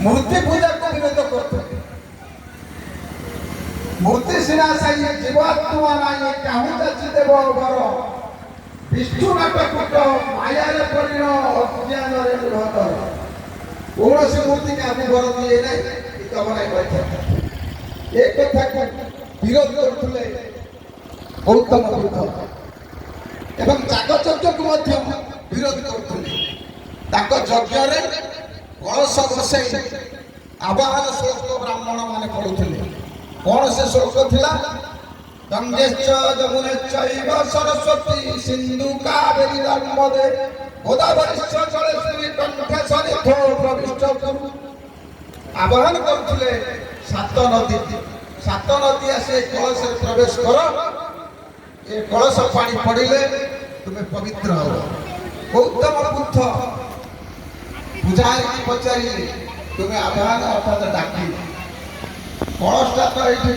ମୂର୍ତ୍ତି ପୂଜାକୁ ବିରୋଧ କରୁଥିଲେ। ମୂର୍ତ୍ତି ସିନା ସାଇ ଜୀବାତ୍ମା ନାହିଁ କାହୁଁ ଯାଚି ଦେବ ବର ବିଷ୍ଣୁ ନାଟକୁଟ ମାୟାରେ ପରିଣ ଅଜ୍ଞାନରେ ନିଭର। କୌଣସି ମୂର୍ତ୍ତି କାହାକୁ ବର ଦିଏ ନାହିଁ କବନାଇ କହିଥାଏ। ଏ କଥାକୁ ବିରୋଧ କରୁଥିଲେ ଗୌତମ ବୁଦ୍ଧ ଏବଂ ଚାକଚକ୍ୟକୁ ମଧ୍ୟ ବିରୋଧ କରୁଥିଲେ। ତାଙ୍କ ଯଜ୍ଞରେ କଳସ ବସେଇ ଆବାହନ ଶ୍ଲୋକ ବ୍ରାହ୍ମଣ ମାନେ ପଢୁଥିଲେ। କଣ ସେ ଶ୍ଲୋକ ଥିଲା? ଗଙ୍ଗେଶ୍ଚ ଯମୁନେଶ୍ଚୈବ ସରସ୍ୱତୀ ସିନ୍ଧୁ କାବେରୀ ନର୍ମଦେ ଗୋଦାବରୀଶ୍ଚ ଜଳେସ୍ମିନ୍ କଣ୍ଠେ ସନ୍ନିଧୌ ପ୍ରବିଷ୍ଟ କୁରୁ। ଆବାହନ କରୁଥିଲେ ସାତ ନଦୀ ଆସି କଳସରେ ପ୍ରବେଶ କର। ଏ କଳସ ପାଣି ପଡ଼ିଲେ ତୁମେ ପବିତ୍ର ହେବ। ଗୌତମ ବୁଦ୍ଧ ପୂଜାରୀକି ପଚାରିଲେ ତୁମେ ଆବାହନ ଅର୍ଥାତ ଡାକି କଳସଟା ତ ଏଇଠି